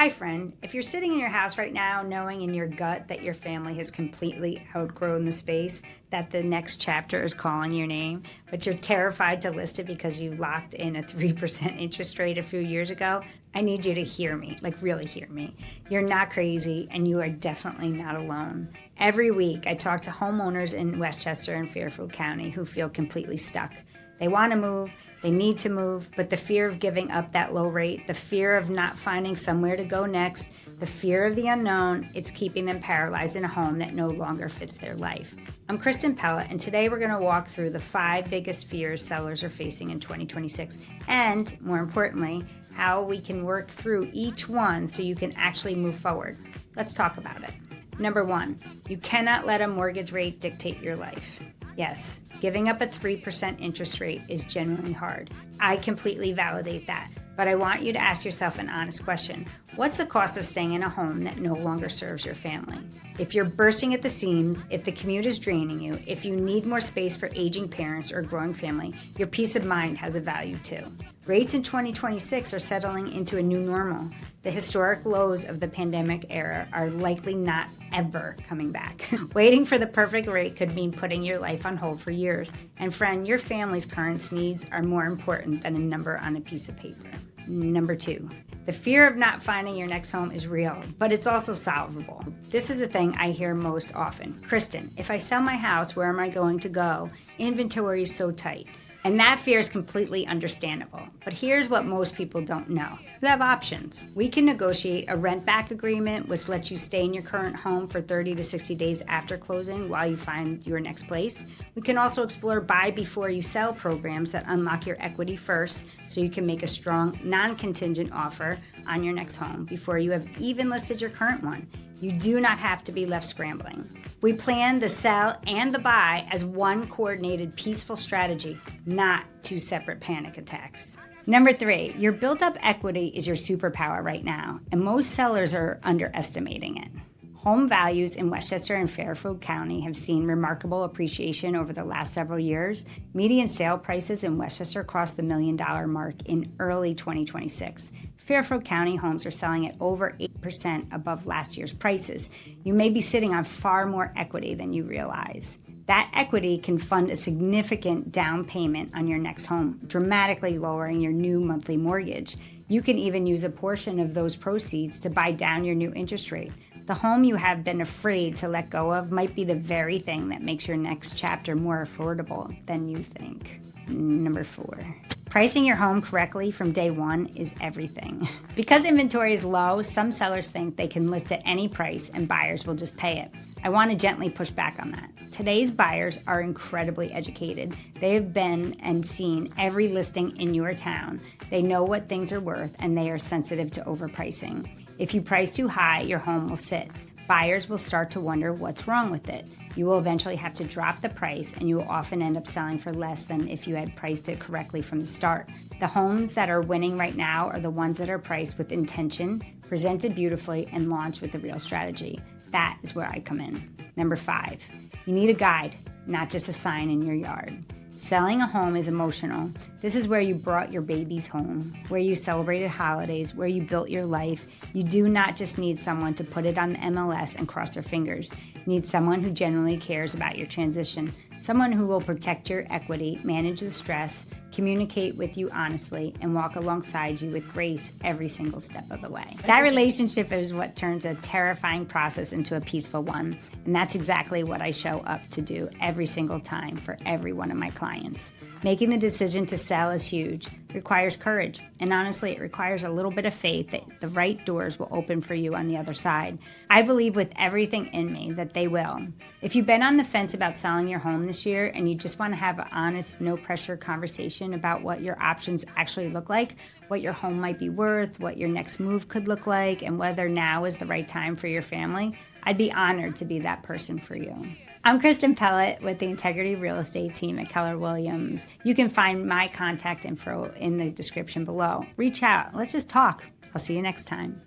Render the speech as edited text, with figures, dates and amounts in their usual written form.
Hi, friend. If you're sitting in your house right now knowing in your gut that your family has completely outgrown the space, that the next chapter is calling your name, but you're terrified to list it because you locked in a 3% interest rate a few years ago, I need you to hear me, like really hear me. You're not crazy, and you are definitely not alone. Every week, I talk to homeowners in Westchester and Fairfield County who feel completely stuck. They want to move, they need to move, but the fear of giving up that low rate, the fear of not finding somewhere to go next, the fear of the unknown, it's keeping them paralyzed in a home that no longer fits their life. I'm Kristen Pellett, and today we're going to walk through the 5 biggest fears sellers are facing in 2026, and more importantly, how we can work through each one so you can actually move forward. Let's talk about it. Number 1, you cannot let a mortgage rate dictate your life. Yes, giving up a 3% interest rate is genuinely hard. I completely validate that. But I want you to ask yourself an honest question. What's the cost of staying in a home that no longer serves your family? If you're bursting at the seams, if the commute is draining you, if you need more space for aging parents or a growing family, your peace of mind has a value too. Rates in 2026 are settling into a new normal. The historic lows of the pandemic era are likely not ever coming back. Waiting for the perfect rate could mean putting your life on hold for years. And friend, your family's current needs are more important than a number on a piece of paper. Number 2, the fear of not finding your next home is real, but it's also solvable. This is the thing I hear most often. Kristen, if I sell my house, where am I going to go? Inventory is so tight. And that fear is completely understandable. But here's what most people don't know. You have options. We can negotiate a rent-back agreement, which lets you stay in your current home for 30 to 60 days after closing while you find your next place. We can also explore buy before you sell programs that unlock your equity first so you can make a strong, non-contingent offer on your next home before you have even listed your current one. You do not have to be left scrambling. We plan the sell and the buy as one coordinated, peaceful strategy, not 2 separate panic attacks. Number 3, your built-up equity is your superpower right now, and most sellers are underestimating it. Home values in Westchester and Fairfield County have seen remarkable appreciation over the last several years. Median sale prices in Westchester crossed the $1 million mark in early 2026. Fairfield County homes are selling at over 8% above last year's prices. You may be sitting on far more equity than you realize. That equity can fund a significant down payment on your next home, dramatically lowering your new monthly mortgage. You can even use a portion of those proceeds to buy down your new interest rate. The home you have been afraid to let go of might be the very thing that makes your next chapter more affordable than you think. Number 4, pricing your home correctly from day one is everything. Because inventory is low, some sellers think they can list at any price and buyers will just pay it. I want to gently push back on that. Today's buyers are incredibly educated. They have been and seen every listing in your town. They know what things are worth and they are sensitive to overpricing. If you price too high, your home will sit. Buyers will start to wonder what's wrong with it. You will eventually have to drop the price and you will often end up selling for less than if you had priced it correctly from the start. The homes that are winning right now are the ones that are priced with intention, presented beautifully, and launched with a real strategy. That is where I come in. Number 5, you need a guide, not just a sign in your yard. Selling a home is emotional. This is where you brought your babies home, where you celebrated holidays, where you built your life. You do not just need someone to put it on the MLS and cross their fingers. You need someone who genuinely cares about your transition, someone who will protect your equity, manage the stress, communicate with you honestly, and walk alongside you with grace every single step of the way. That relationship is what turns a terrifying process into a peaceful one, and that's exactly what I show up to do every single time for every one of my clients. Making the decision to sell is huge. It requires courage, and honestly, it requires a little bit of faith that the right doors will open for you on the other side. I believe with everything in me that they will. If you've been on the fence about selling your home this year and you just want to have an honest, no-pressure conversation about what your options actually look like, what your home might be worth, what your next move could look like, and whether now is the right time for your family, I'd be honored to be that person for you. I'm Kristen Pellett with the Integrity Real Estate team at Keller Williams. You can find my contact info in the description below. Reach out. Let's just talk. I'll see you next time.